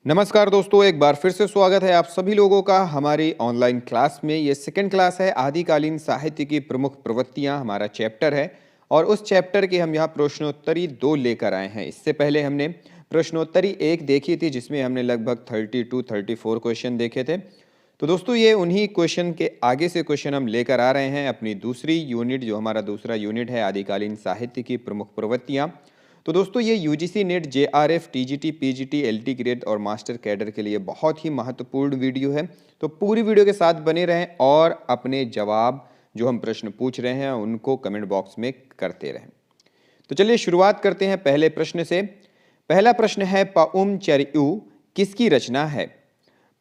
नमस्कार दोस्तों, एक बार फिर से स्वागत है आप सभी लोगों का हमारी ऑनलाइन क्लास में। ये सेकंड क्लास है, आदिकालीन साहित्य की प्रमुख प्रवृत्तियां हमारा चैप्टर है और उस चैप्टर के हम यहाँ प्रश्नोत्तरी 2 लेकर आए हैं। इससे पहले हमने प्रश्नोत्तरी 1 देखी थी जिसमें हमने लगभग 32-34 क्वेश्चन देखे थे। तो दोस्तों ये उन्हीं क्वेश्चन के आगे से क्वेश्चन हम लेकर आ रहे हैं अपनी दूसरी यूनिट, जो हमारा दूसरा यूनिट है आदिकालीन साहित्य की प्रमुख प्रवृत्तियाँ। तो दोस्तों ये UGC net, JRF, TGT, PGT, LT grade और मास्टर कैडर के लिए बहुत ही महत्वपूर्ण वीडियो है। तो पूरी वीडियो के साथ बने रहें और अपने जवाब जो हम प्रश्न पूछ रहे हैं उनको कमेंट बॉक्स में करते रहें। तो चलिए शुरुआत करते हैं पहले प्रश्न से। पहला प्रश्न है, पाउम चरियू किसकी रचना है?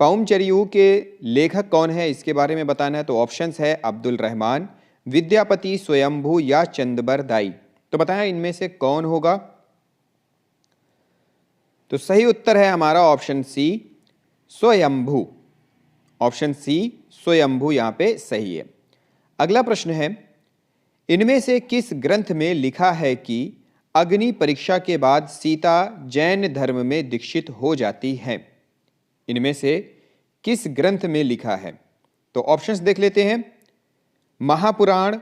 पाउम चरियू के लेखक कौन है, इसके बारे में बताना है। तो ऑप्शंस है अब्दुल रहमान, विद्यापति, स्वयंभू या चंदबर दाई। तो बताएं इनमें से कौन होगा। तो सही उत्तर है हमारा ऑप्शन सी, स्वयंभू। ऑप्शन सी स्वयंभू यहां पे सही है। अगला प्रश्न है, इनमें से किस ग्रंथ में लिखा है कि अग्नि परीक्षा के बाद सीता जैन धर्म में दीक्षित हो जाती है? इनमें से किस ग्रंथ में लिखा है? तो ऑप्शंस देख लेते हैं। महापुराण,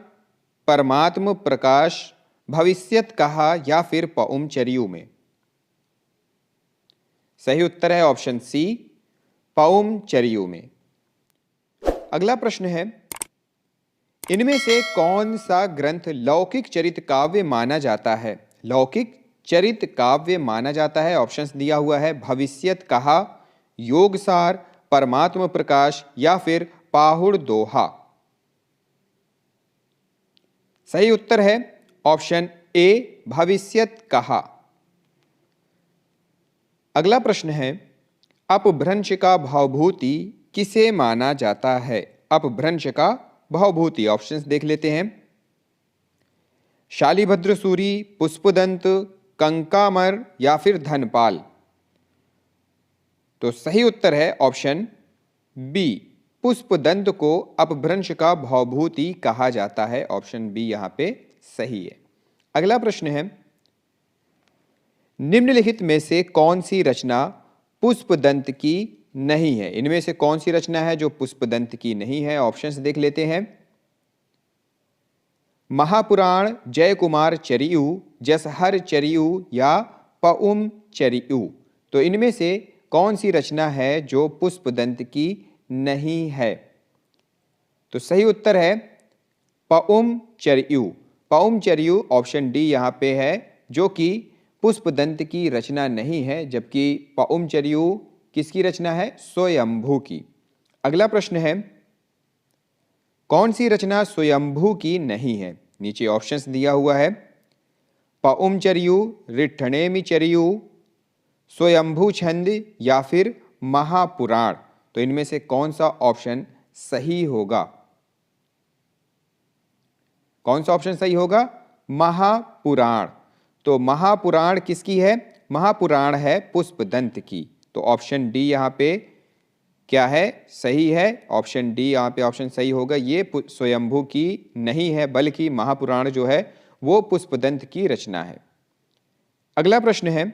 परमात्म प्रकाश, भविष्यत कहा या फिर पाउम चरियू में? सही उत्तर है ऑप्शन सी, पाउम चरियू में। अगला प्रश्न है, इनमें से कौन सा ग्रंथ लौकिक चरित काव्य माना जाता है? लौकिक चरित काव्य माना जाता है। ऑप्शंस दिया हुआ है, भविष्यत कहा, योगसार, परमात्म प्रकाश या फिर पाहुड़ दोहा। सही उत्तर है ऑप्शन ए, भविष्यत कहा। अगला प्रश्न है, अपभ्रंश का भावभूति किसे माना जाता है? अपभ्रंश का भावभूति, ऑप्शंस देख लेते हैं। शालिभद्र सूरी, पुष्पदंत, कंकामर या फिर धनपाल। तो सही उत्तर है ऑप्शन बी, पुष्पदंत को अपभ्रंश का भावभूति कहा जाता है। ऑप्शन बी यहां पे सही है। अगला प्रश्न है, निम्नलिखित में से कौन सी रचना पुष्पदंत की नहीं है? इनमें से कौन सी रचना है जो पुष्पदंत की नहीं है? ऑप्शंस देख लेते हैं। महापुराण, जयकुमार चरियू, जसहर चरियू या पाउम चरियू। तो इनमें से कौन सी रचना है जो पुष्पदंत की नहीं है? तो सही उत्तर है पाउम चरियू। पाउम चरियू ऑप्शन डी यहां पे है, जो कि पुष्पदंत की रचना नहीं है, जबकि पाउम चरियू किसकी रचना है? स्वयंभू की। अगला प्रश्न है, कौन सी रचना स्वयंभू की नहीं है? नीचे ऑप्शंस दिया हुआ है, पाउम चरियू, रिठ्ठणेमि चरियू, स्वयंभू छंद या फिर महापुराण। तो इनमें से कौन सा ऑप्शन सही होगा? कौन सा ऑप्शन सही होगा? महापुराण। तो महापुराण किसकी है? महापुराण है पुष्पदंत की। तो ऑप्शन डी यहां पे क्या है? सही है। ऑप्शन डी यहां पे ऑप्शन सही होगा। ये स्वयंभू की नहीं है, बल्कि महापुराण जो है वो पुष्पदंत की रचना है। अगला प्रश्न है,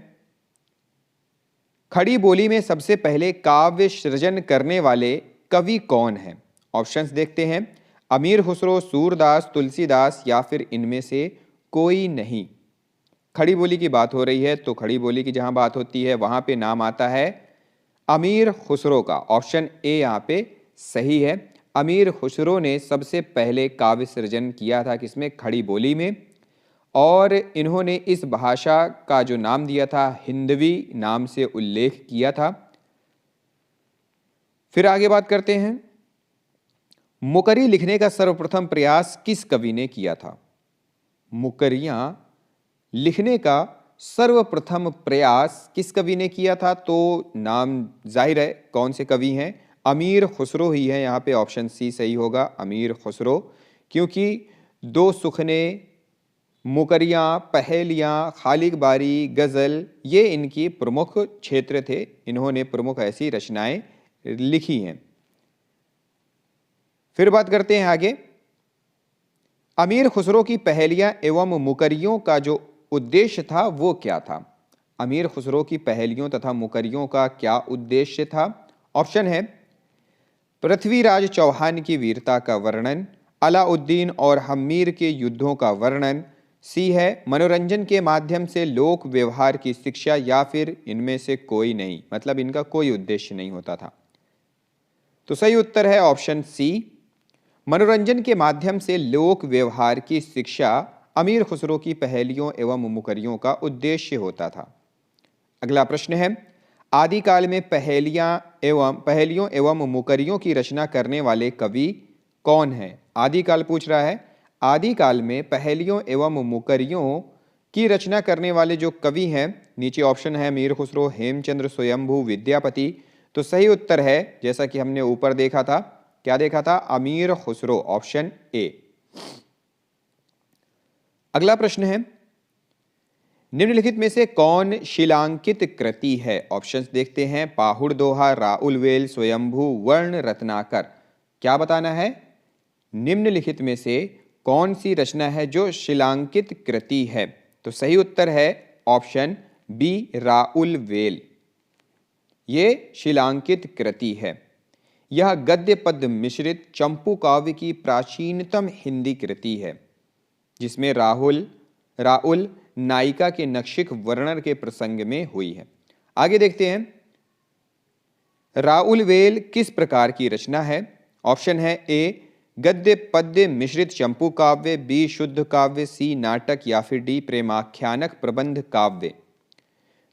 खड़ी बोली में सबसे पहले काव्य सृजन करने वाले कवि कौन हैं? ऑप्शंस देखते हैं। अमीर खुसरो, सूरदास, तुलसीदास या फिर इनमें से कोई नहीं। खड़ी बोली की बात हो रही है, तो खड़ी बोली की जहां बात होती है वहां पे नाम आता है अमीर खुसरो का। ऑप्शन ए यहाँ पे सही है। अमीर खुसरो ने सबसे पहले काव्य सृजन किया था, किसमें? खड़ी बोली में। और इन्होंने इस भाषा का जो नाम दिया था, हिंदवी नाम से उल्लेख किया था। फिर आगे बात करते हैं, मुकरी लिखने का सर्वप्रथम प्रयास किस कवि ने किया था? मुकरियां लिखने का सर्वप्रथम प्रयास किस कवि ने किया था? तो नाम जाहिर है कौन से कवि हैं? अमीर खुसरो ही है। यहाँ पे ऑप्शन सी सही होगा, अमीर खुसरो, क्योंकि दो सुखने, मुकरियाँ, पहेलियाँ, खालिक बारी, गज़ल, ये इनकी प्रमुख क्षेत्र थे। इन्होंने प्रमुख ऐसी रचनाएं लिखी हैं। फिर बात करते हैं आगे, अमीर खुसरो की पहेलियाँ एवं मुकरियों का जो उद्देश्य था वो क्या था? अमीर खुसरो की पहेलियों तथा मुकरियों का क्या उद्देश्य था? ऑप्शन है पृथ्वीराज चौहान की वीरता का वर्णन, अलाउद्दीन और हम्मीर के युद्धों का वर्णन, सी है मनोरंजन के माध्यम से लोक व्यवहार की शिक्षा, या फिर इनमें से कोई नहीं, मतलब इनका कोई उद्देश्य नहीं होता था। तो सही उत्तर है ऑप्शन सी, मनोरंजन के माध्यम से लोक व्यवहार की शिक्षा अमीर खुसरो की पहेलियों एवं मुकरियों का उद्देश्य होता था। अगला प्रश्न है, आदिकाल में पहेलियों एवं मुकरियों की रचना करने वाले कवि कौन हैं? आदिकाल पूछ रहा है, आदिकाल में पहेलियों एवं मुकरियों की रचना करने वाले जो कवि हैं, नीचे ऑप्शन है मीर खुसरो, हेमचंद्र, स्वयंभू, विद्यापति। तो सही उत्तर है, जैसा कि हमने ऊपर देखा था, क्या देखा था? अमीर खुसरो, ऑप्शन ए। अगला प्रश्न है, निम्नलिखित में से कौन शिलांकित कृति है? ऑप्शंस देखते हैं, पाहुड़ दोहा, राउल वेल, स्वयंभू, वर्ण रत्नाकर। क्या बताना है? निम्नलिखित में से कौन सी रचना है जो शिलांकित कृति है? तो सही उत्तर है ऑप्शन बी, राउल वेल। ये शिलांकित कृति है। यह गद्य पद्य मिश्रित चंपू काव्य की प्राचीनतम हिंदी कृति है, जिसमें राउल नायिका के नक्षिक वर्णन के प्रसंग में हुई है। आगे देखते हैं, राउल वेल किस प्रकार की रचना है? ऑप्शन है ए, गद्य पद्य मिश्रित चंपू काव्य, बी शुद्ध काव्य, सी नाटक, या फिर डी प्रेमाख्यानक प्रबंध काव्य।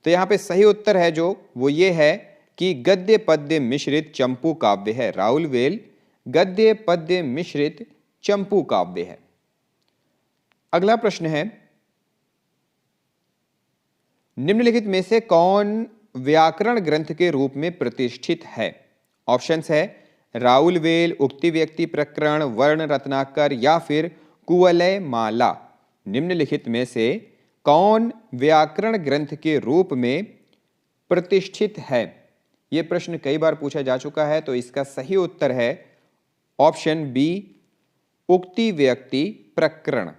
तो यहाँ पे सही उत्तर है जो वो ये है कि गद्य पद्य मिश्रित चंपू काव्य है। राउल वेल गद्य पद्य मिश्रित चंपू काव्य है। अगला प्रश्न है, निम्नलिखित में से कौन व्याकरण ग्रंथ के रूप में प्रतिष्ठित है? ऑप्शंस है राउल वेल, उक्ति व्यक्ति प्रकरण, वर्ण रत्नाकर, या फिर कुवलय माला। निम्नलिखित में से कौन व्याकरण ग्रंथ के रूप में प्रतिष्ठित है? यह प्रश्न कई बार पूछा जा चुका है, तो इसका सही उत्तर है ऑप्शन बी, उक्ति व्यक्ति प्रकरण।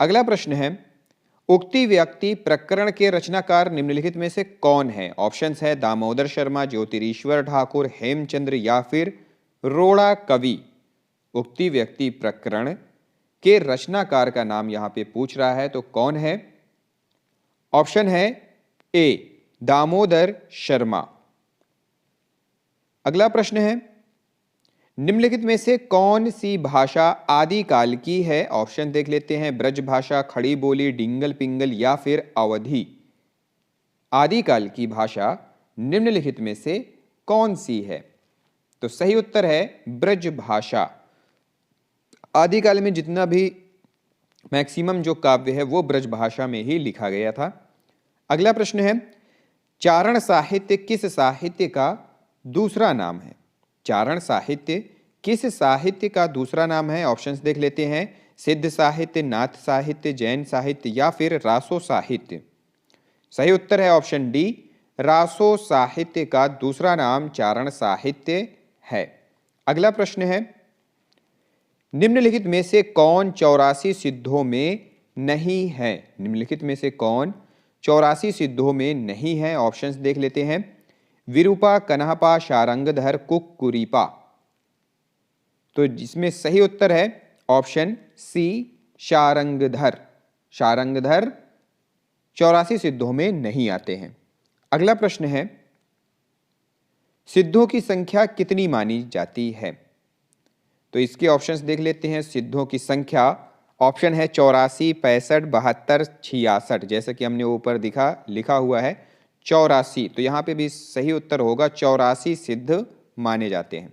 अगला प्रश्न है, उक्ति व्यक्ति प्रकरण के रचनाकार निम्नलिखित में से कौन है? ऑप्शंस है दामोदर शर्मा, ज्योतिरीश्वर ठाकुर, हेमचंद्र, या फिर रोड़ा कवि। उक्ति व्यक्ति प्रकरण के रचनाकार का नाम यहां पे पूछ रहा है, तो कौन है? ऑप्शन है ए, दामोदर शर्मा। अगला प्रश्न है, निम्नलिखित में से कौन सी भाषा आदिकाल की है? ऑप्शन देख लेते हैं, ब्रज भाषा, खड़ी बोली, डिंगल पिंगल, या फिर अवधी। आदिकाल की भाषा निम्नलिखित में से कौन सी है? तो सही उत्तर है ब्रज भाषा। आदिकाल में जितना भी मैक्सिमम जो काव्य है वो ब्रज भाषा में ही लिखा गया था। अगला प्रश्न है, चारण साहित्य किस साहित्य का दूसरा नाम है? चारण साहित्य किस साहित्य का दूसरा नाम है? ऑप्शंस देख लेते हैं, सिद्ध साहित्य, नाथ साहित्य, जैन साहित्य, या फिर रासो साहित्य। सही उत्तर है ऑप्शन डी, रासो साहित्य का दूसरा नाम चारण साहित्य है। अगला प्रश्न है, निम्नलिखित में से कौन 84 सिद्धों में नहीं है? निम्नलिखित में से कौन 84 सिद्धों में नहीं है? ऑप्शंस देख लेते हैं, विरूपा, कन्हपा, शारंगधर, कुक्कुरीपा। तो इसमें सही उत्तर है ऑप्शन सी, शारंगधर। शारंगधर 84 सिद्धों में नहीं आते हैं। अगला प्रश्न है, सिद्धों की संख्या कितनी मानी जाती है? तो इसके ऑप्शंस देख लेते हैं। सिद्धों की संख्या ऑप्शन है 84, 65, 72, 66। जैसे कि हमने ऊपर लिखा हुआ है 84, तो यहाँ पे भी सही उत्तर होगा 84 सिद्ध माने जाते हैं।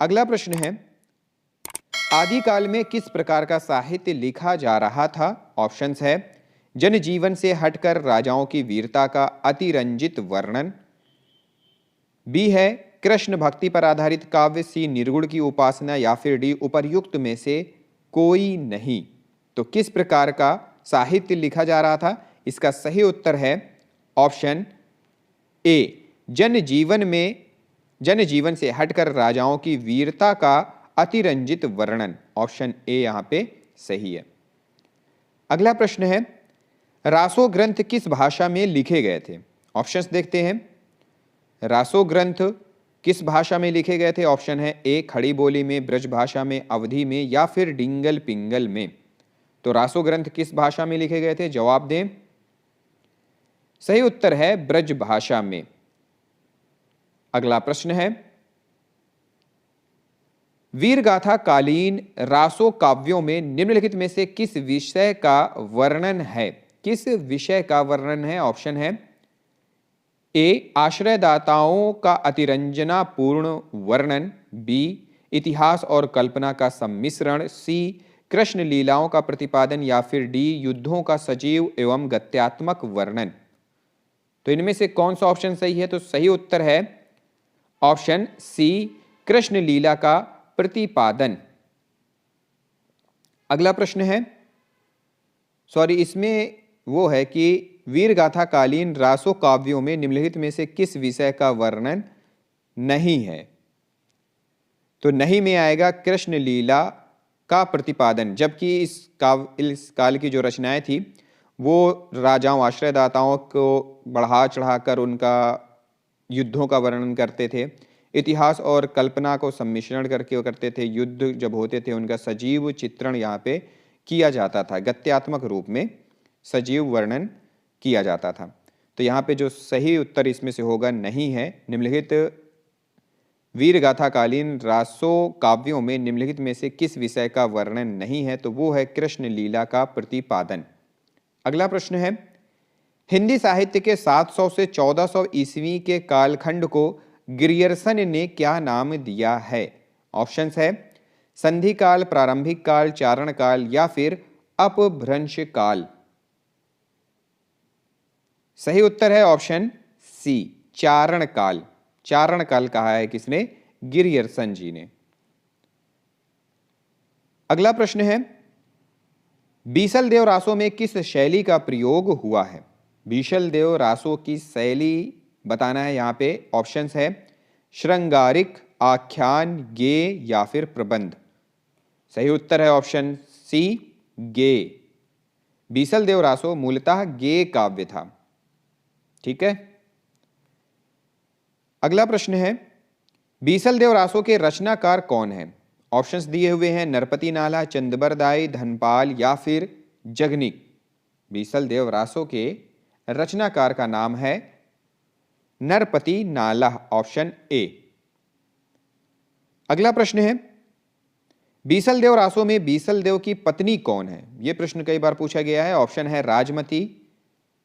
अगला प्रश्न है, आदिकाल में किस प्रकार का साहित्य लिखा जा रहा था? ऑप्शंस है जनजीवन से हटकर राजाओं की वीरता का अतिरंजित वर्णन, बी है कृष्ण भक्ति पर आधारित काव्य, सी निर्गुण की उपासना, या फिर डी उपर्युक्त में से कोई नहीं। तो किस प्रकार का साहित्य लिखा जा रहा था? इसका सही उत्तर है ऑप्शन ए, जनजीवन से हटकर राजाओं की वीरता का अतिरंजित वर्णन। ऑप्शन ए यहां पे सही है। अगला प्रश्न है, रासो ग्रंथ किस भाषा में लिखे गए थे? ऑप्शंस देखते हैं। रासो ग्रंथ किस भाषा में लिखे गए थे? ऑप्शन है ए खड़ी बोली में, ब्रज भाषा में, अवधी में या फिर डिंगल पिंगल में। तो रासो ग्रंथ किस भाषा में लिखे गए थे? जवाब दें। सही उत्तर है ब्रज भाषा में। अगला प्रश्न है, वीरगाथा कालीन रासो काव्यों में निम्नलिखित में से किस विषय का वर्णन है? किस विषय का वर्णन है? ऑप्शन है ए आश्रयदाताओं का अतिरंजनापूर्ण वर्णन, बी इतिहास और कल्पना का सम्मिश्रण, सी कृष्ण लीलाओं का प्रतिपादन या फिर डी युद्धों का सजीव एवं गत्यात्मक वर्णन। तो इनमें से कौन सा ऑप्शन सही है? तो सही उत्तर है ऑप्शन सी कृष्ण लीला का प्रतिपादन। अगला प्रश्न है, इसमें वो है कि वीरगाथा कालीन रासो काव्यों में निम्नलिखित में से किस विषय का वर्णन नहीं है? तो नहीं में आएगा कृष्ण लीला का प्रतिपादन, जबकि इस काल की जो रचनाएं थी वो राजाओं आश्रयदाताओं को बढ़ा चढ़ाकर उनका युद्धों का वर्णन करते थे, इतिहास और कल्पना को सम्मिश्रण करके वो करते थे, युद्ध जब होते थे उनका सजीव चित्रण यहाँ पे किया जाता था, गत्यात्मक रूप में सजीव वर्णन किया जाता था। तो यहाँ पे जो सही उत्तर इसमें से होगा नहीं है। निम्नलिखित वीरगाथा कालीन रासो काव्यों में निम्नलिखित में से किस विषय का वर्णन नहीं है? तो वो है कृष्ण लीला का प्रतिपादन। अगला प्रश्न है, हिंदी साहित्य के 700 से 1400 ईस्वी के कालखंड को ग्रियर्सन ने क्या नाम दिया है? ऑप्शंस है संधि काल, प्रारंभिक काल, चारण काल या फिर अपभ्रंश काल। सही उत्तर है ऑप्शन सी चारण काल। चारण काल कहा है किसने? ग्रियर्सन जी ने। अगला प्रश्न है, बीसल देव रासों में किस शैली का प्रयोग हुआ है? बीसल देव रासों की शैली बताना है यहाँ पे। ऑप्शंस है श्रृंगारिक, आख्यान, गेय या फिर प्रबंध। सही उत्तर है ऑप्शन सी गेय। बीसल देव रासो मूलतः गेय काव्य था। ठीक है। अगला प्रश्न है, बीसल देव रासो के रचनाकार कौन है? ऑप्शंस दिए हुए हैं नरपति नाला, चंदबरदाई, धनपाल या फिर जगनिक। बीसल देव रासो के रचनाकार का नाम है नरपति नाला, ऑप्शन ए। अगला प्रश्न है, बीसल देव रासो में बीसल देव की पत्नी कौन है? यह प्रश्न कई बार पूछा गया है। ऑप्शन है राजमती,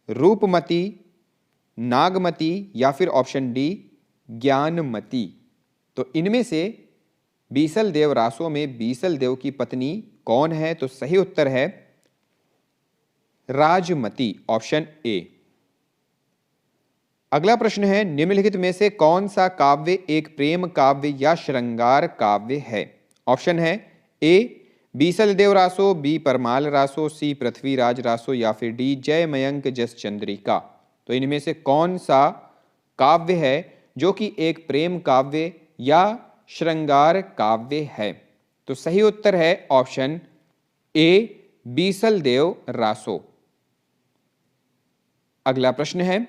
रूपमती, नागमती या फिर ऑप्शन डी ज्ञानमती। तो इनमें से बीसल देव रासो में बीसल देव की पत्नी कौन है? तो सही उत्तर है राजमती, ऑप्शन ए। अगला प्रश्न है, निम्नलिखित में से कौन सा काव्य एक प्रेम काव्य या श्रृंगार काव्य है? ऑप्शन है ए बीसल देव रासो, बी परमाल रासो, सी पृथ्वीराज रासो या फिर डी जय मयंक जस चंद्रिका। तो इनमें से कौन सा काव्य है जो कि एक प्रेम काव्य या श्रृंगार काव्य है? तो सही उत्तर है ऑप्शन ए बीसल देव रासो। अगला प्रश्न है,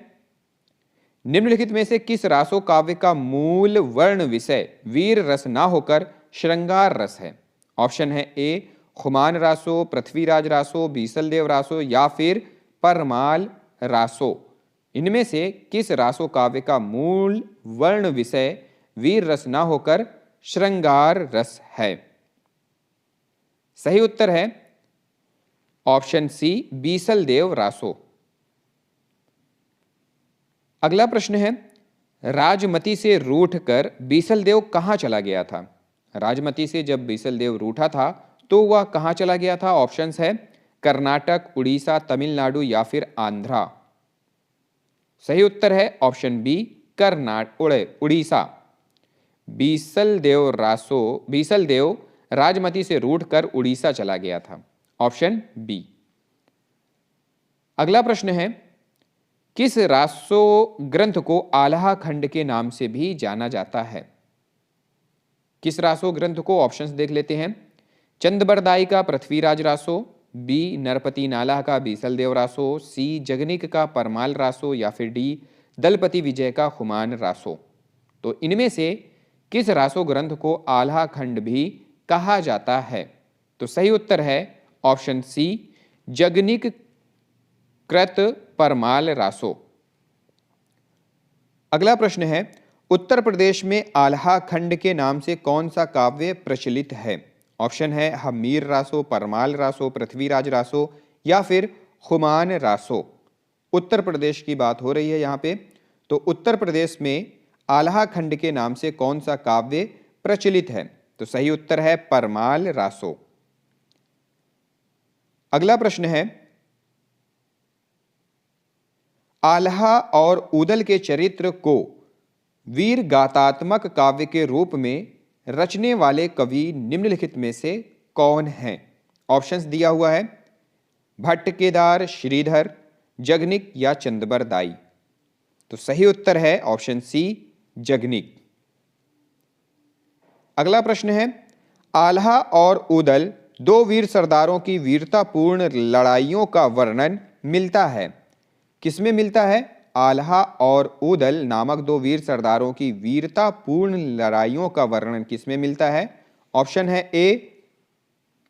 निम्नलिखित में से किस रासो काव्य का मूल वर्ण विषय वीर रस ना होकर श्रृंगार रस है? ऑप्शन है ए खुमान रासो, पृथ्वीराज रासो, बीसल देव रासो या फिर परमाल रासो। इनमें से किस रासो काव्य का मूल वर्ण विषय वीर रस ना होकर श्रृंगार रस है? सही उत्तर है ऑप्शन सी बीसल देव रासो। अगला प्रश्न है, राजमती से रूठकर बीसल देव कहां चला गया था? राजमती से जब बीसल देव रूठा था तो वह कहां चला गया था? ऑप्शंस है कर्नाटक, उड़ीसा, तमिलनाडु या फिर आंध्रा। सही उत्तर है ऑप्शन बी उड़ीसा। बीसल देव राजमती से रूठकर उड़ीसा चला गया था, ऑप्शन बी। अगला प्रश्न है, किस रासो ग्रंथ को आल्हा खंड के नाम से भी जाना जाता है? किस रासो ग्रंथ को? ऑप्शंस देख लेते हैं। चंदबरदाई का पृथ्वीराज रासो, बी नरपति नालाह का बीसल देव रासो, सी जगनिक का परमाल रासो या फिर डी दलपति विजय का खुमान रासो। तो इनमें से किस रासो ग्रंथ को आल्हा खंड भी कहा जाता है? तो सही उत्तर है ऑप्शन सी जगनिक कृत परमाल रासो। अगला प्रश्न है, उत्तर प्रदेश में आल्हा खंड के नाम से कौन सा काव्य प्रचलित है? ऑप्शन है हमीर रासो, परमाल रासो, पृथ्वीराज रासो या फिर खुमान रासो। उत्तर प्रदेश की बात हो रही है यहाँ पे। तो उत्तर प्रदेश में आल्हा खंड के नाम से कौन सा काव्य प्रचलित है? तो सही उत्तर है परमाल रासो। अगला प्रश्न है, आल्हा और ऊदल के चरित्र को वीर गाथात्मक काव्य के रूप में रचने वाले कवि निम्नलिखित में से कौन हैं? ऑप्शंस दिया हुआ है भट्ट केदार, श्रीधर, जगनिक या चंदबरदाई। तो सही उत्तर है ऑप्शन सी जगनिक। अगला प्रश्न है, आल्हा और ऊदल दो वीर सरदारों की वीरतापूर्ण लड़ाइयों का वर्णन मिलता है। किसमें मिलता है? आल्हा और ऊदल नामक दो वीर सरदारों की वीरतापूर्ण लड़ाइयों का वर्णन किसमें मिलता है? ऑप्शन है ए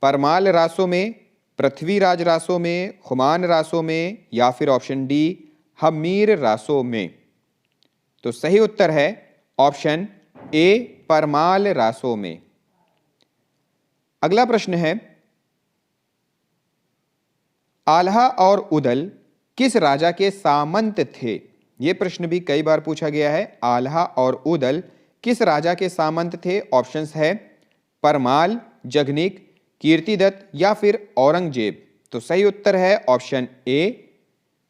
परमाल रासों में, पृथ्वीराज रासों में, खुमान रासों में या फिर ऑप्शन डी हमीर रासों में। तो सही उत्तर है ऑप्शन ए परमाल रासों में। अगला प्रश्न है, आल्हा और ऊदल किस राजा के सामंत थे? यह प्रश्न भी कई बार पूछा गया है। आल्हा और ऊदल किस राजा के सामंत थे? ऑप्शंस है परमाल, जगनिक, कीर्तिदत्त या फिर औरंगजेब। तो सही उत्तर है ऑप्शन ए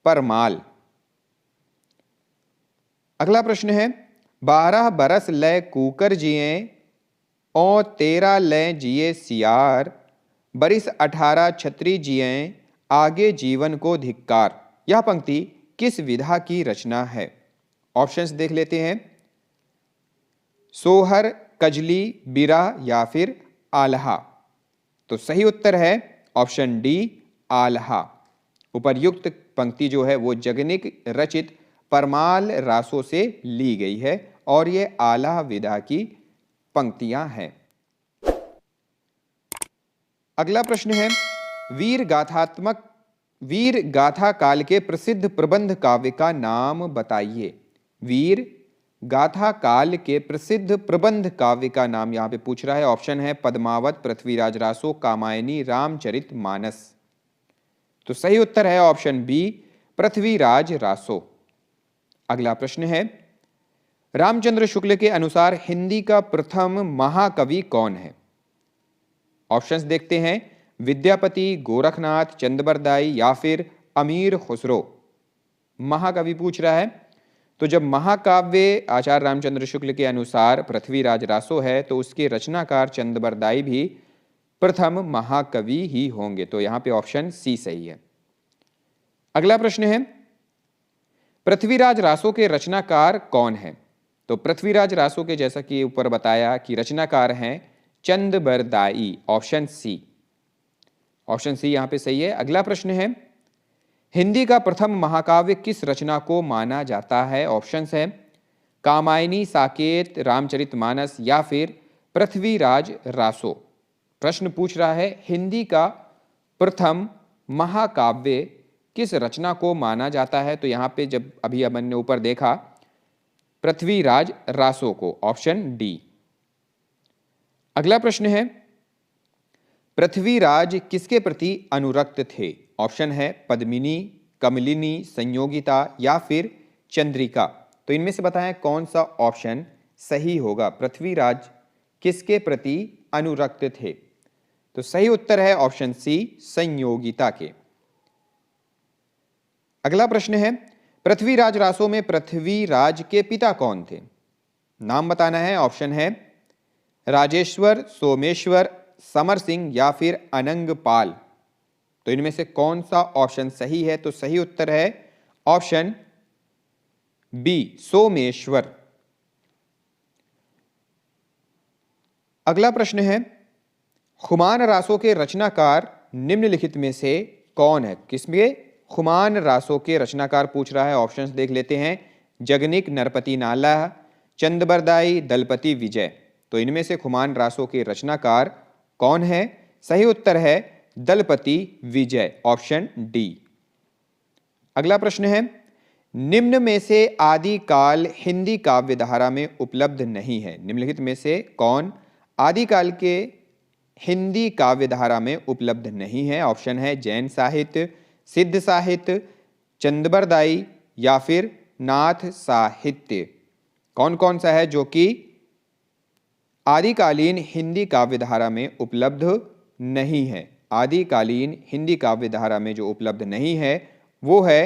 परमाल। अगला प्रश्न है, 12 बरस लय कूकर जिए और 13 लय जिए सियार, बरिस 18 छत्री जिए आगे जीवन को धिक्कार। यह पंक्ति किस विधा की रचना है? ऑप्शंस देख लेते हैं सोहर, कजली, बिरा या फिर आल्हा। तो सही उत्तर है ऑप्शन डी आल्हा। उपर्युक्त पंक्ति जो है वो जगनिक रचित परमाल रासों से ली गई है और ये आल्हा विधा की पंक्तियां हैं। अगला प्रश्न है, वीर गाथा काल के प्रसिद्ध प्रबंध काव्य का नाम बताइए। वीर गाथा काल के प्रसिद्ध प्रबंध काव्य का नाम यहां पे पूछ रहा है। ऑप्शन है पद्मावत, पृथ्वीराज रासो, कामायनी, रामचरित मानस। तो सही उत्तर है ऑप्शन बी पृथ्वीराज रासो। अगला प्रश्न है, रामचंद्र शुक्ल के अनुसार हिंदी का प्रथम महाकवि कौन है? ऑप्शंस देखते हैं विद्यापति, गोरखनाथ, चंदबरदाई या फिर अमीर खुसरो। महाकवि पूछ रहा है। तो जब महाकाव्य आचार्य रामचंद्र शुक्ल के अनुसार पृथ्वीराज रासो है तो उसके रचनाकार चंदबरदाई भी प्रथम महाकवि ही होंगे। तो यहां पे ऑप्शन सी सही है। अगला प्रश्न है, पृथ्वीराज रासो के रचनाकार कौन है? तो पृथ्वीराज रासो के जैसा कि ऊपर बताया कि रचनाकार हैं चंदबरदाई। ऑप्शन सी यहां पे सही है। अगला प्रश्न है, हिंदी का प्रथम महाकाव्य किस रचना को माना जाता है? ऑप्शंस है कामायनी, साकेत, रामचरितमानस या फिर पृथ्वीराज रासो। प्रश्न पूछ रहा है हिंदी का प्रथम महाकाव्य किस रचना को माना जाता है? तो यहां पे जब अभी अपन ने ऊपर देखा पृथ्वीराज रासो को। Option D. अगला प्रश्न है, पृथ्वीराज किसके प्रति अनुरक्त थे? ऑप्शन है पद्मिनी, कमलिनी, संयोगिता या फिर चंद्रिका। तो इनमें से बताएं कौन सा ऑप्शन सही होगा। पृथ्वीराज किसके प्रति अनुरक्त थे? तो सही उत्तर है ऑप्शन सी संयोगिता के। अगला प्रश्न है, पृथ्वीराज रासो में पृथ्वीराज के पिता कौन थे? नाम बताना है। ऑप्शन है राजेश्वर, सोमेश्वर, समर सिंह या फिर अनंगपाल। तो इनमें से कौन सा ऑप्शन सही है? तो सही उत्तर है ऑप्शन बी सोमेश्वर। अगला प्रश्न है, खुमान रासो के रचनाकार निम्नलिखित में से कौन है? किसमें? खुमान रासों के रचनाकार पूछ रहा है। ऑप्शंस देख लेते हैं। जगनिक, नरपति नाला, चंदबरदाई, दलपति विजय। तो इनमें से खुमान रासों के रचनाकार कौन है? सही उत्तर है दलपति विजय, ऑप्शन डी। अगला प्रश्न है, निम्न में से आदिकाल हिंदी काव्य धारा में उपलब्ध नहीं है। निम्नलिखित में से कौन आदिकाल के हिंदी काव्य धारा में उपलब्ध नहीं है? ऑप्शन है जैन साहित्य, सिद्ध साहित्य, चंदबरदाई या फिर नाथ साहित्य। कौन कौन सा है जो कि आदिकालीन हिंदी काव्य धारा में उपलब्ध नहीं है? आदिकालीन हिंदी काव्य धारा में जो उपलब्ध नहीं है वो है,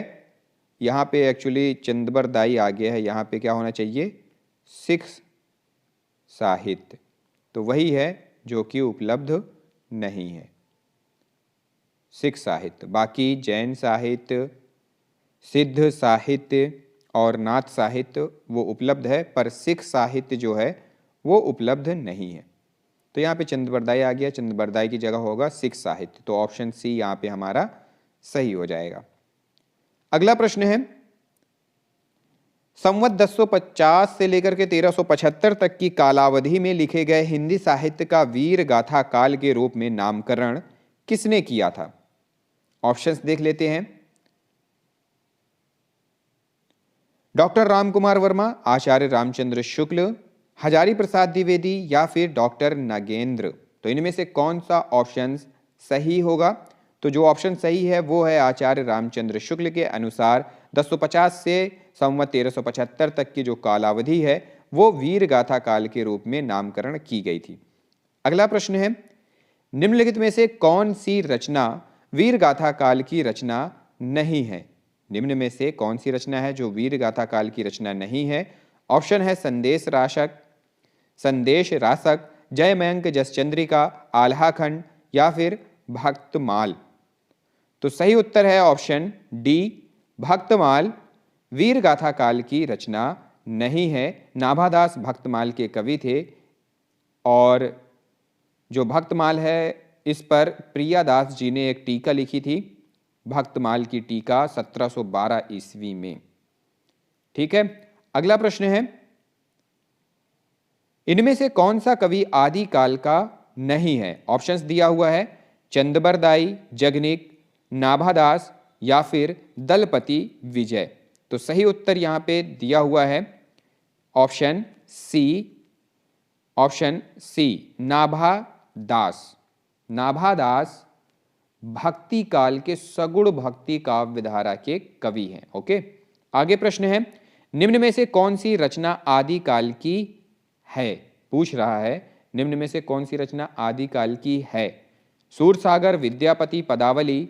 यहाँ पे एक्चुअली चंदबरदाई आ गया है, यहाँ पे क्या होना चाहिए? सिख साहित्य। तो वही है जो कि उपलब्ध नहीं है, सिख साहित्य। बाकी जैन साहित्य, सिद्ध साहित्य और नाथ साहित्य वो उपलब्ध है, पर सिख साहित्य जो है वो उपलब्ध नहीं है। तो यहाँ पे चंदबरदाई आ गया, चंदबरदाई की जगह होगा सिख साहित्य। तो ऑप्शन सी यहाँ पे हमारा सही हो जाएगा। अगला प्रश्न है, संवत 1050 से लेकर के 1375 तक की कालावधि में लिखे गए हिंदी साहित्य का वीर गाथा काल के रूप में नामकरण किसने किया था? ऑप्शंस देख लेते हैं। डॉक्टर रामकुमार वर्मा, आचार्य रामचंद्र शुक्ल, हजारी प्रसाद द्विवेदी या फिर डॉक्टर नागेंद्र। तो इनमें से कौन सा ऑप्शन सही होगा? तो जो ऑप्शन सही है वो है आचार्य रामचंद्र शुक्ल के अनुसार 1050 से संवत 1375 तक की जो कालावधि है वो वीर गाथा काल के रूप में नामकरण की गई थी। अगला प्रश्न है, निम्नलिखित में से कौन सी रचना वीर गाथा काल की रचना नहीं है? निम्न में से कौन सी रचना है जो वीर गाथा काल की रचना नहीं है? ऑप्शन है संदेश राशक, संदेश रासक, जय मयंक जसचंद्रिका, आल्हाखंड या फिर भक्तमाल। तो सही उत्तर है ऑप्शन डी, भक्तमाल वीर गाथा काल की रचना नहीं है। नाभादास भक्तमाल के कवि थे और जो भक्तमाल है इस पर प्रियादास जी ने एक टीका लिखी थी, भक्तमाल की टीका 1712 ईस्वी में। ठीक है, अगला प्रश्न है, इनमें से कौन सा कवि आदिकाल का नहीं है? ऑप्शंस दिया हुआ है चंदबरदाई, जगनिक, नाभादास या फिर दलपति विजय। तो सही उत्तर यहां पे दिया हुआ है option C, option C Nabhadas. Nabhadas भक्ति काल के सगुण भक्ति काव्य धारा के कवि हैं। ओके, आगे प्रश्न है, निम्न में से कौन सी रचना आदिकाल की है? पूछ रहा है निम्न में से कौन सी रचना आदिकाल की है? सूरसागर, विद्यापति पदावली,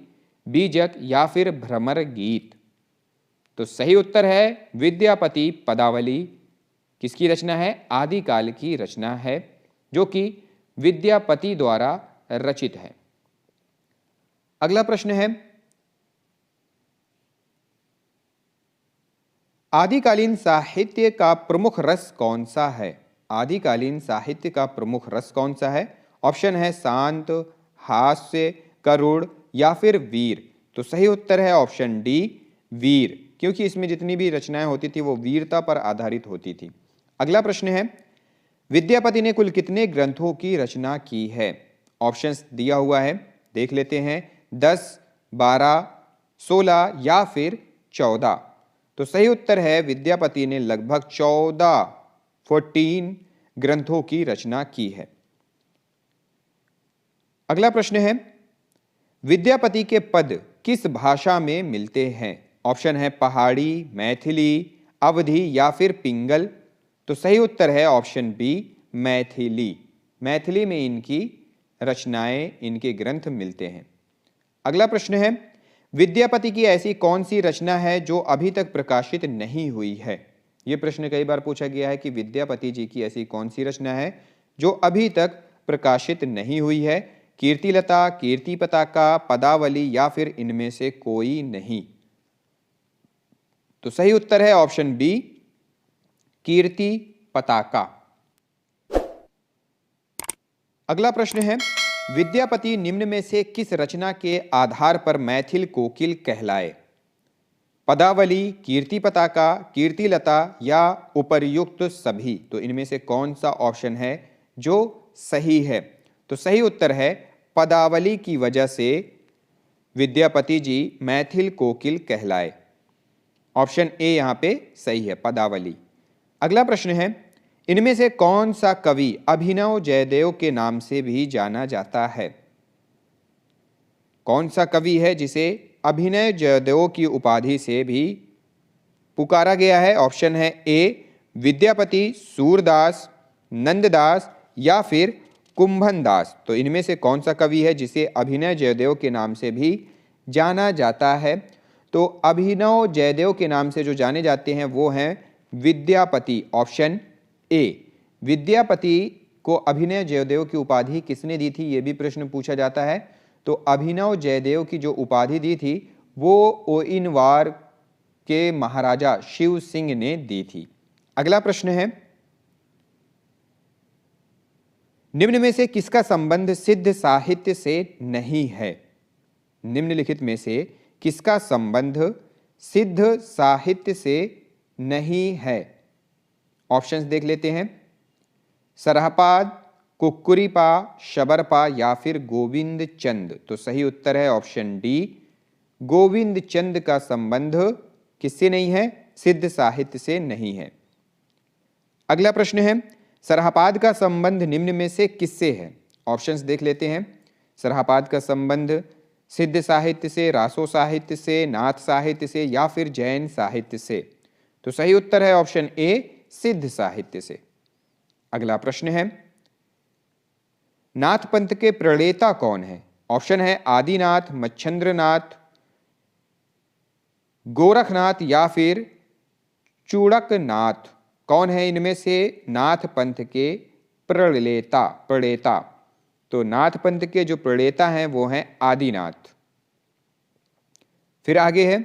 बीजक या फिर भ्रमर गीत। तो सही उत्तर है विद्यापति पदावली। किसकी रचना है? आदिकाल की रचना है जो कि विद्यापति द्वारा रचित है। अगला प्रश्न है, आदिकालीन साहित्य का प्रमुख रस कौन सा है? आदिकालीन साहित्य का प्रमुख रस कौन सा है? ऑप्शन है शांत, हास्य, करुण या फिर वीर। तो सही उत्तर है ऑप्शन डी, वीर, क्योंकि इसमें जितनी भी रचनाएं होती थी वो वीरता पर आधारित होती थी। अगला प्रश्न है, विद्यापति ने कुल कितने ग्रंथों की रचना की है? ऑप्शंस दिया हुआ है, देख लेते हैं। 10, 12, 16 या फिर 14। तो सही उत्तर है विद्यापति ने लगभग 14 ग्रंथों की रचना की है। अगला प्रश्न है, विद्यापति के पद किस भाषा में मिलते हैं? ऑप्शन है पहाड़ी, मैथिली, अवधी या फिर पिंगल। तो सही उत्तर है ऑप्शन बी, मैथिली। मैथिली में इनकी रचनाएं, इनके ग्रंथ मिलते हैं। अगला प्रश्न है, विद्यापति की ऐसी कौन सी रचना है जो अभी तक प्रकाशित नहीं हुई है? यह प्रश्न कई बार पूछा गया है कि विद्यापति जी की ऐसी कौन सी रचना है जो अभी तक प्रकाशित नहीं हुई है? कीर्तिलता, कीर्ति पताका, पदावली या फिर इनमें से कोई नहीं। तो सही उत्तर है ऑप्शन बी, कीर्ति पताका। अगला प्रश्न है, विद्यापति निम्न में से किस रचना के आधार पर मैथिल कोकिल कहलाए? पदावली, कीर्ति पताका, कीर्तिलता या उपर्युक्त सभी? तो इनमें से कौन सा ऑप्शन है जो सही है? तो सही उत्तर है पदावली की वजह से विद्यापति जी मैथिल कोकिल कहलाए। ऑप्शन ए यहाँ पे सही है, पदावली। अगला प्रश्न है, इनमें से कौन सा कवि अभिनव जयदेव के नाम से भी जाना जाता है? कौन सा कवि है जिसे अभिनव जयदेव की उपाधि से भी पुकारा गया है? ऑप्शन है ए विद्यापति, सूरदास, नंददास या फिर कुंभन दास। तो इनमें से कौन सा कवि है जिसे अभिनव जयदेव के नाम से भी जाना जाता है? तो अभिनव जयदेव के नाम से जो जाने जाते हैं वो हैं विद्यापति। Option A. विद्यापति को अभिनव जयदेव की उपाधि किसने दी थी, ये भी प्रश्न पूछा जाता है। तो अभिनव जयदेव की जो उपाधि दी थी वो ओइनवार के महाराजा शिव सिंह ने दी थी। अगला प्रश्न है, निम्न में से किसका संबंध सिद्ध साहित्य से नहीं है? निम्नलिखित में से किसका संबंध सिद्ध साहित्य से नहीं है? ऑप्शंस देख लेते हैं। सरहपाद, कुक्कुरीपा, शबरपा या फिर गोविंद चंद। तो सही उत्तर है ऑप्शन डी, गोविंद चंद का संबंध किससे नहीं है? सिद्ध साहित्य से नहीं है। अगला प्रश्न है, सरहपाद का संबंध निम्न में से किससे है? ऑप्शंस देख लेते हैं। सरहपाद का संबंध सिद्ध साहित्य से, रासो साहित्य से, नाथ साहित्य से या फिर जैन साहित्य से? तो सही उत्तर है ऑप्शन ए, सिद्ध साहित्य से। अगला प्रश्न है, नाथ पंथ के प्रणेता कौन है? ऑप्शन है आदिनाथ, मच्छंद्रनाथ, गोरखनाथ या फिर चूड़कनाथ। कौन है इनमें से नाथ पंथ के प्रणेता? तो नाथ पंथ के जो प्रणेता हैं वो हैं आदिनाथ। फिर आगे है,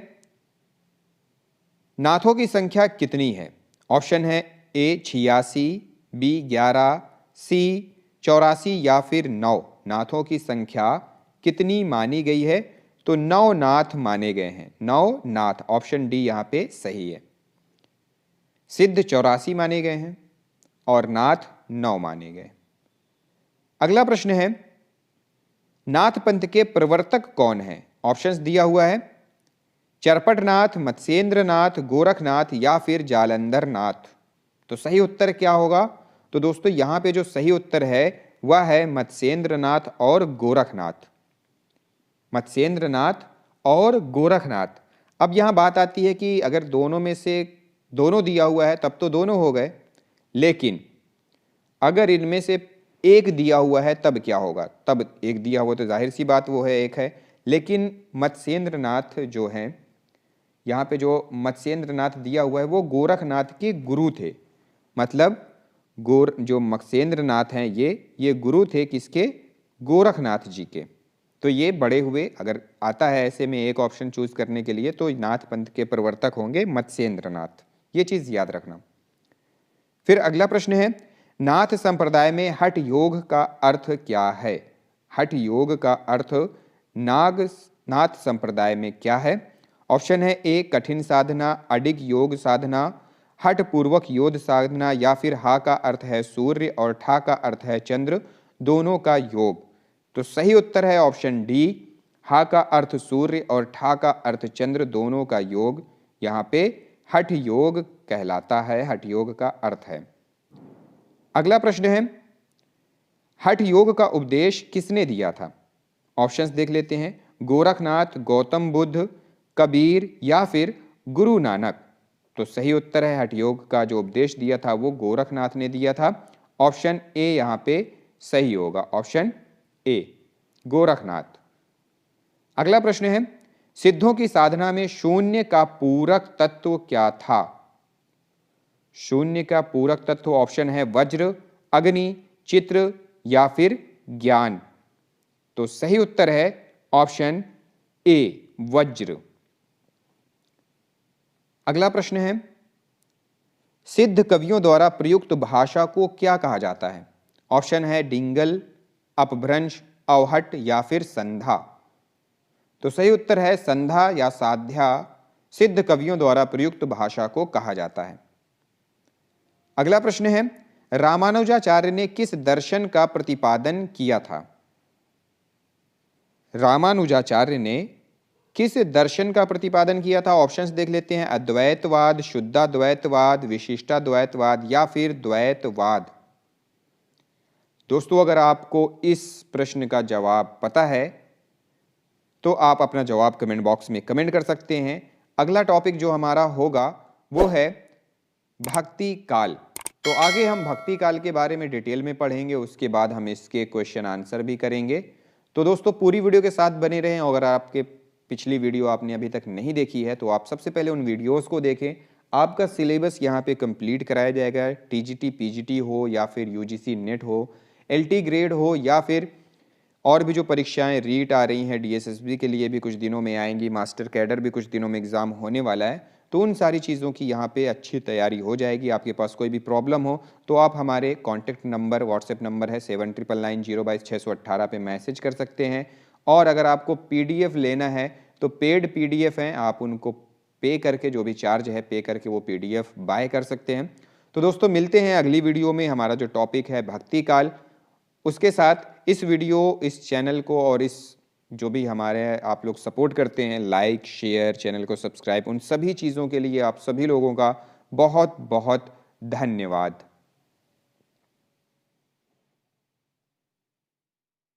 नाथों की संख्या कितनी है? ऑप्शन है ए 86, बी 11, सी 84 या फिर 9। नाथों की संख्या कितनी मानी गई है? तो 9 नाथ माने गए हैं, 9 नाथ। ऑप्शन डी यहाँ पे सही है। सिद्ध 84 माने गए हैं और नाथ 9 माने गए। अगला प्रश्न है, नाथ पंथ के प्रवर्तक कौन है? ऑप्शंस दिया हुआ है, चरपटनाथ, मत्स्येंद्रनाथ, गोरखनाथ या फिर जालंधर नाथ। तो सही उत्तर क्या होगा? तो दोस्तों यहाँ पे जो सही उत्तर है वह है मत्स्येंद्रनाथ और गोरखनाथ। मत्स्येंद्रनाथ और गोरखनाथ। अब यहाँ बात आती है कि अगर दोनों में से दोनों दिया हुआ है तब तो दोनों हो गए, लेकिन अगर इनमें से एक दिया हुआ है तब क्या होगा? तब एक दिया हुआ तो जाहिर सी बात वो है एक है, लेकिन मत्स्येंद्रनाथ जो हैं, यहाँ पे जो मत्स्येंद्रनाथ दिया हुआ है वो गोरखनाथ के गुरु थे। मतलब जो मत्स्येंद्रनाथ हैं ये गुरु थे किसके? गोरखनाथ जी के। तो ये बड़े हुए, अगर आता है ऐसे में एक ऑप्शन चूज करने के लिए, तो नाथ पंथ के प्रवर्तक होंगे मत्स्येंद्रनाथ। ये चीज याद रखना। फिर अगला प्रश्न है, नाथ संप्रदाय में हठ योग का अर्थ क्या है? हठ योग का अर्थ नाथ संप्रदाय में क्या है? ऑप्शन है ए कठिन साधना, अडिग योग साधना, हठ पूर्वक योग साधना या फिर हा का अर्थ है सूर्य और ठा का अर्थ है चंद्र, दोनों का योग। तो सही उत्तर है ऑप्शन डी, हा का अर्थ सूर्य और ठा का अर्थ चंद्र, दोनों का योग यहाँ पे हठ योग कहलाता है, हठ योग का अर्थ है। अगला प्रश्न है, हठ योग का उपदेश किसने दिया था? ऑप्शंस देख लेते हैं, गोरखनाथ, गौतम बुद्ध, कबीर या फिर गुरु नानक। तो सही उत्तर है हठ योग का जो उपदेश दिया था वो गोरखनाथ ने दिया था। ऑप्शन ए यहाँ पे सही होगा, ऑप्शन ए गोरखनाथ। अगला प्रश्न है, सिद्धों की साधना में शून्य का पूरक तत्व क्या था? शून्य का पूरक तत्व ऑप्शन है वज्र, अग्नि, चित्र या फिर ज्ञान। तो सही उत्तर है ऑप्शन ए वज्र। अगला प्रश्न है, सिद्ध कवियों द्वारा प्रयुक्त भाषा को क्या कहा जाता है? ऑप्शन है डिंगल, अपभ्रंश, अवहट या फिर संधा? तो सही उत्तर है संधा या साध्या सिद्ध कवियों द्वारा प्रयुक्त भाषा को कहा जाता है। अगला प्रश्न है, रामानुजाचार्य ने किस दर्शन का प्रतिपादन किया था? रामानुजाचार्य ने किस दर्शन का प्रतिपादन किया था? ऑप्शंस देख लेते हैं। अद्वैतवाद, शुद्धाद्वैतवाद, विशिष्टाद्वैतवाद या फिर द्वैतवाद। दोस्तों, अगर आपको इस प्रश्न का जवाब पता है तो आप अपना जवाब कमेंट बॉक्स में कमेंट कर सकते हैं। अगला टॉपिक जो हमारा होगा वो है भक्ति काल। तो आगे हम भक्ति काल के बारे में डिटेल में पढ़ेंगे, उसके बाद हम इसके क्वेश्चन आंसर भी करेंगे। तो दोस्तों, पूरी वीडियो के साथ बने रहें। अगर आपके पिछली वीडियो आपने अभी तक नहीं देखी है तो आप सबसे पहले उन वीडियोस को देखें। आपका सिलेबस यहाँ पे कंप्लीट कराया जाएगा। टीजीटी, पीजीटी हो या फिर यूजीसी नेट हो, एलटी ग्रेड हो या फिर और भी जो परीक्षाएं रीट आ रही हैं, डीएसएसबी के लिए भी कुछ दिनों में आएंगी, मास्टर कैडर भी कुछ दिनों में एग्जाम होने वाला है। तो उन सारी चीज़ों की यहाँ पे अच्छी तैयारी हो जाएगी। आपके पास कोई भी प्रॉब्लम हो तो आप हमारे कॉन्टैक्ट नंबर, व्हाट्सएप नंबर है 7999022618 पे मैसेज कर सकते हैं। और अगर आपको पीडीएफ लेना है तो पेड पीडीएफ हैं, आप उनको पे करके, जो भी चार्ज है पे करके वो पीडीएफ बाय कर सकते हैं। तो दोस्तों, मिलते हैं अगली वीडियो में। हमारा जो टॉपिक है भक्ति काल, उसके साथ इस वीडियो, इस चैनल को और इस जो भी हमारे आप लोग सपोर्ट करते हैं, लाइक, शेयर, चैनल को सब्सक्राइब, उन सभी चीज़ों के लिए आप सभी लोगों का बहुत बहुत धन्यवाद।